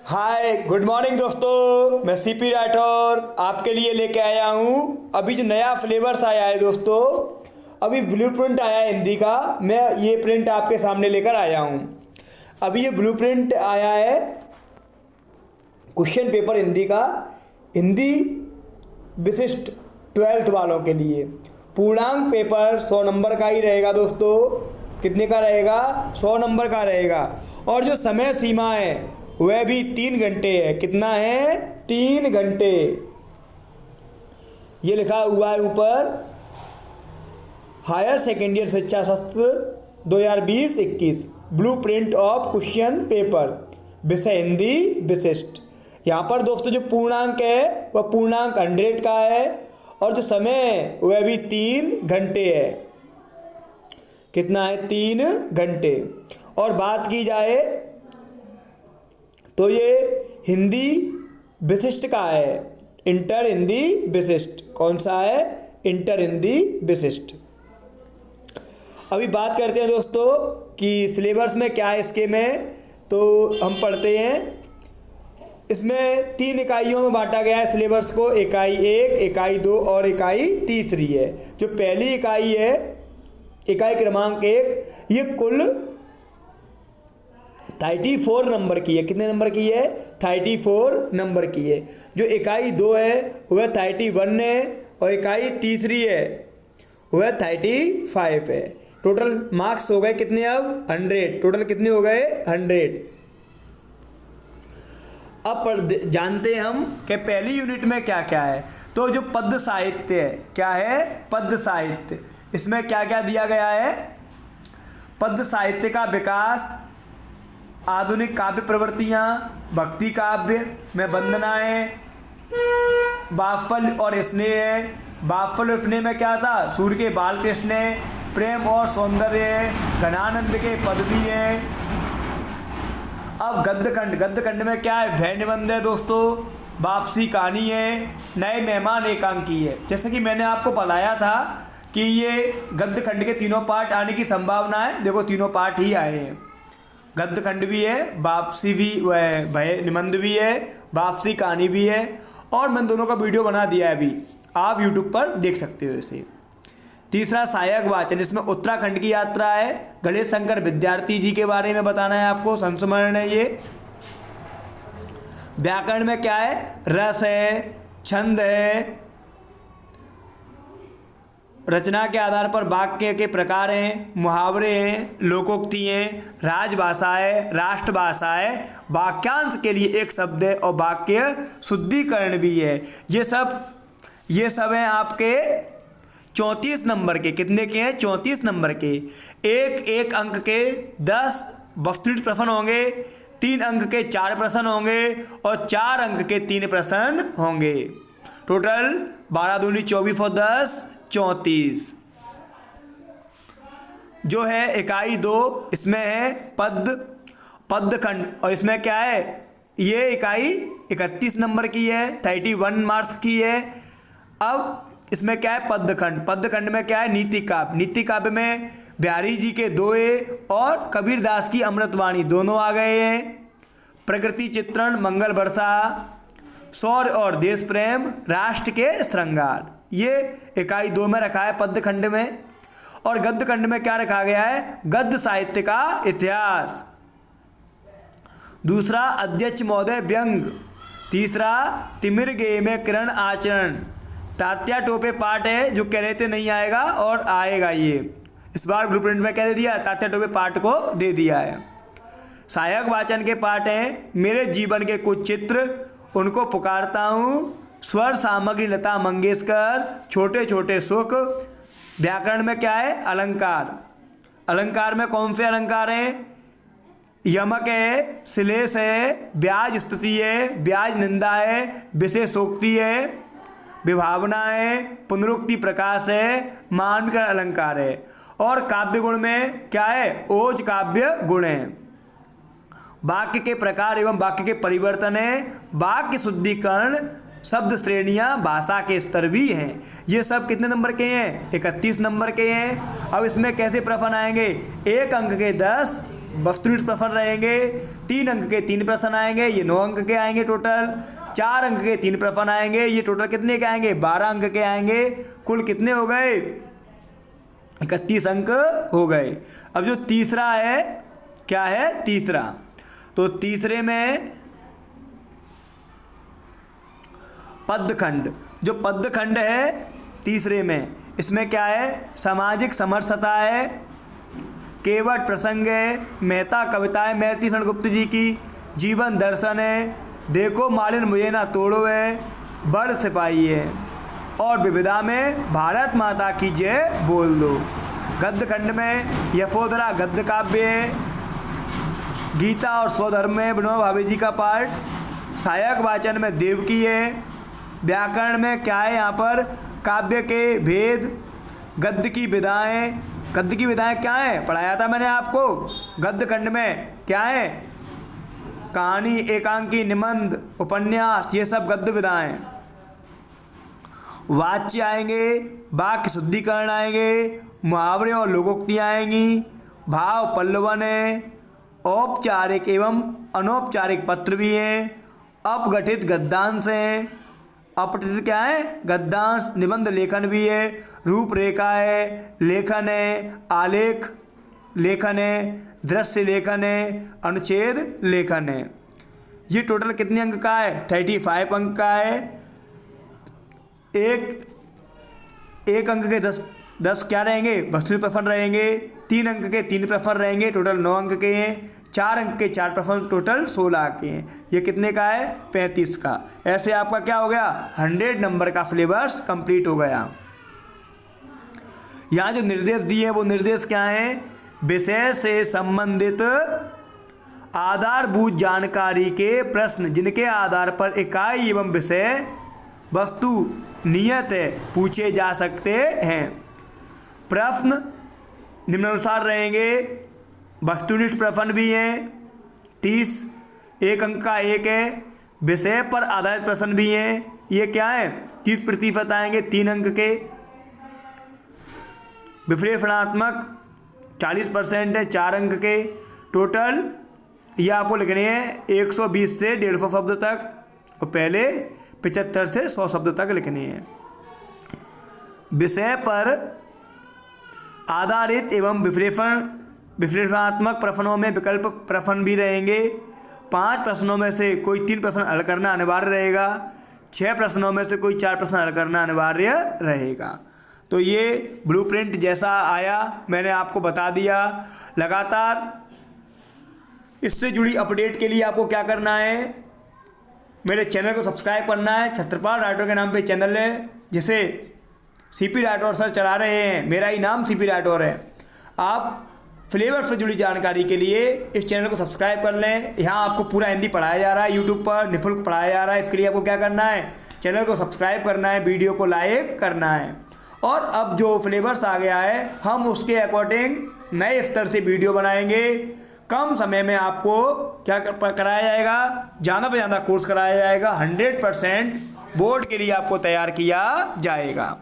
Hi good morning दोस्तों, मैं CP Rathore आपके लिए लेके आया हूँ। अभी जो नया फ्लेवर्स आया है दोस्तों, अभी ब्लूप्रिंट आया है हिंदी का। मैं ये प्रिंट आपके सामने लेकर आया हूँ। अभी ये ब्लूप्रिंट आया है क्वेश्चन पेपर हिंदी का, हिंदी विशिष्ट 12th वालों के लिए। पूर्णांक पेपर 100 नंबर का ही रहेगा दोस्तों। कितने का रहेगा? 100 नंबर का रहेगा। और जो समय सीमा है वह भी 3 घंटे है। कितना है? 3 घंटे। ये लिखा हुआ है ऊपर, हायर सेकेंडरी शिक्षा सत्र 2020-21 blue print of question paper, विषय हिंदी विशिष्ट। यहाँ पर दोस्तों जो पूर्णांक है वह पूर्णांक 100 का है और जो समय है वह भी 3 घंटे है। कितना है? 3 घंटे। और बात की जाए तो ये हिंदी विशिष्ट का है, इंटर हिंदी विशिष्ट। कौन सा है? इंटर हिंदी विशिष्ट। अभी बात करते हैं दोस्तों कि सिलेबस में क्या स्कीम है। तो हम पढ़ते हैं, इसमें 3 इकाइयों में बांटा गया है सिलेबस को। इकाई 1, इकाई 2 और इकाई तीसरी है। जो पहली इकाई है, इकाई क्रमांक 1, ये कुल 34 नंबर की है। कितने नंबर की है? 34 नंबर की है। जो इकाई 2 है वह 31 है और इकाई तीसरी है वह 35 है। टोटल मार्क्स हो गए कितने? अब 100। टोटल कितने हो गए? 100। अब जानते हैं हम कि पहली यूनिट में क्या क्या है। तो जो पद्य साहित्य है, क्या है? पद्य साहित्य। इसमें क्या क्या दिया गया है? पद्य साहित्य का विकास, आधुनिक काव्य प्रवृत्तियाँ, भक्ति काव्य में वंदनाएँ, बाफल और स्नेह। बाफल और स्नेह में क्या था? सूर्य के बालकृष्ण, प्रेम और सौंदर्य, घनानंद के पदवी हैं। अब गद्यखंड, गद्यखंड में क्या है? भय निबंध है दोस्तों, वापसी कहानी है, नए मेहमान एकांकी है। जैसे कि मैंने आपको बताया था कि ये गद्यखंड के तीनों पार्ट आने की संभावना है। देखो तीनों पार्ट ही आए हैं। गद्यखंड भी है, वापसी भी, भय निबंध भी है, वापसी कहानी भी है। और मैंने दोनों का वीडियो बना दिया है, अभी आप यूट्यूब पर देख सकते हो इसे। तीसरा सहायक वाचन, इसमें उत्तराखंड की यात्रा है, गणेश शंकर विद्यार्थी जी के बारे में बताना है आपको, संस्मरण है ये। व्याकरण में क्या है? रस है, छंद है, रचना के आधार पर वाक्य के प्रकार हैं, मुहावरे हैं, लोकोक्ति हैं, राजभाषा है, राष्ट्रभाषा है, वाक्यांश के लिए एक शब्द है और वाक्य शुद्धिकरण भी है। ये सब हैं आपके 34 नंबर के। कितने के हैं? 34 नंबर के। एक अंक के 10 वस्तुनिष्ठ प्रश्न होंगे, 3 अंक के 4 प्रश्न होंगे और 4 अंक के 3 प्रश्न होंगे। टोटल 12 दूनी 24 और 10 34। जो है इकाई 2, इसमें है पद्यखंड और इसमें क्या है? ये इकाई 31 नंबर की है, 31 मार्क्स की है। अब इसमें क्या है? पद्यखंड। पद्यखंड में क्या है? नीति काव्य। नीति काव्य में बिहारी जी के दोहे और कबीरदास की अमृतवाणी दोनों आ गए हैं। प्रकृति चित्रण, मंगल वर्षा, शौर्य और देश प्रेम, राष्ट्र के श्रृंगार, ये इकाई 2 में रखा है पद्यखंड में। और गद्यखंड में क्या रखा गया है? गद्य साहित्य का इतिहास। दूसरा अध्यक्ष महोदय व्यंग। तीसरा तिमिर गे में किरण आचरण। तात्या टोपे पाठ है जो कह रहे थे नहीं आएगा और आएगा ये। इस बार ब्लूप्रिंट में क्या दे दिया? तात्या टोपे पाठ को दे दिया है। सहायक वाचन के पाठ हैं, मेरे जीवन के कुछ चित्र, उनको पुकारता हूँ, स्वर सामग्री लता मंगेशकर, छोटे छोटे सुख। व्याकरण में क्या है? अलंकार। अलंकार में कौन से अलंकार हैं? यमक है, श्लेष है, ब्याज स्तुति है, ब्याज निंदा है, विशेषोक्ति है, विभावना है, पुनरुक्ति प्रकाश है, मानकर अलंकार है। और काव्य गुण में क्या है? ओज काव्य गुण है। वाक्य के प्रकार एवं वाक्य के परिवर्तन है, वाक्य शुद्धिकरण, शब्द श्रेणियाँ, भाषा के स्तर भी हैं। ये सब कितने नंबर के हैं? 31 नंबर के हैं। अब इसमें कैसे प्रश्न आएंगे? 1 अंक के 10 वस्तुनिष्ठ प्रश्न रहेंगे। 3 अंक के 3 प्रश्न आएंगे, ये 9 अंक के आएंगे टोटल। 4 अंक के 3 प्रश्न आएंगे, ये टोटल कितने के आएंगे? 12 अंक के आएंगे। कुल कितने हो गए? 31 अंक हो गए। अब जो तीसरा है, क्या है तीसरा? तो तीसरे में पद्यखंड, जो पद्यखंड है तीसरे में, इसमें क्या है? सामाजिक समरसता है, केवट प्रसंग है, मेहता कविताएं महर्षि सेनगुप्त जी की, जीवन दर्शन है, देखो मालिन मुझे ना तोड़ो है, बड़ सिपाही है, और विविधा में भारत माता की जय बोल दो। गद्य खंड में यशोधरा गद्य काव्य है, गीता और स्वधर्म में विनोबा भावे जी का पार्ट, सहायक वाचन में देवकी है, व्याकरण में क्या है? यहाँ पर काव्य के भेद, गद्य की विधाएँ। गद्य की विधाएँ क्या है? पढ़ाया था मैंने आपको। गद्य खंड में क्या है? कहानी, एकांकी, निबंध, उपन्यास, ये सब गद्य विधाएँ। वाच्य आएंगे, वाक्य शुद्धिकरण आएंगे, मुहावरे और लोकोक्तियाँ आएंगी, भाव पल्लवन है, औपचारिक एवं अनौपचारिक पत्र भी हैं, अपघटित गद्यांश हैं, अपठित क्या है? गद्यांश, निबंध लेखन भी है, रूपरेखा है, लेखन है, आलेख लेखन है, दृश्य लेखन है, अनुच्छेद लेखन है। ये टोटल कितने अंक का है? 35 अंक का है। एक अंक के 10 क्या रहेंगे? वस्तुनिष्ठ प्रश्न रहेंगे। 3 अंक के 3 प्रश्न रहेंगे, टोटल 9 अंक के हैं। 4 अंक के 4 प्रश्न, टोटल 16 के हैं। ये कितने का है? 35 का। ऐसे आपका क्या हो गया? 100 नंबर का सिलेबस कंप्लीट हो गया। यहाँ जो निर्देश दिए हैं वो निर्देश क्या हैं? विषय से संबंधित आधारभूत जानकारी के प्रश्न जिनके आधार पर इकाई एवं विषय वस्तु नियत है पूछे जा सकते हैं। प्रश्न निम्नानुसार रहेंगे। वस्तुनिष्ठ प्रश्न भी हैं 30, 1 अंक का 1 है। विषय पर आधारित प्रश्न भी हैं, ये क्या है? 30% आएंगे, 3 अंक के। विश्लेषणात्मक 40% है, 4 अंक के। टोटल ये आपको लिखने हैं 120 से 150 शब्द तक, और पहले 75 से 100 शब्द तक लिखने हैं। विषय पर आधारित एवं विश्लेषणात्मक प्रश्नों में विकल्प प्रश्न भी रहेंगे। 5 प्रश्नों में से कोई 3 प्रश्न हल करना अनिवार्य रहेगा। 6 प्रश्नों में से कोई 4 प्रश्न हल करना अनिवार्य रहेगा। तो ये ब्लूप्रिंट जैसा आया मैंने आपको बता दिया। लगातार इससे जुड़ी अपडेट के लिए आपको क्या करना है? मेरे चैनल को सब्सक्राइब करना है। छत्रपाल राठौर के नाम पे चैनल है जिसे सीपी राठौर सर चला रहे हैं। मेरा ही नाम सीपी राठौर है। आप फ्लेवर से जुड़ी जानकारी के लिए इस चैनल को सब्सक्राइब कर लें। यहाँ आपको पूरा हिंदी पढ़ाया जा रहा है, यूट्यूब पर निःशुल्क पढ़ाया जा रहा है। इसके लिए आपको क्या करना है? चैनल को सब्सक्राइब करना है, वीडियो को लाइक करना है। और अब जो फ्लेवर्स आ गया है हम उसके अकॉर्डिंग नए स्तर से वीडियो बनाएंगे। कम समय में आपको क्या कराया जाएगा? ज़्यादा से ज़्यादा कोर्स कराया जाएगा। 100% बोर्ड के लिए आपको तैयार किया जाएगा।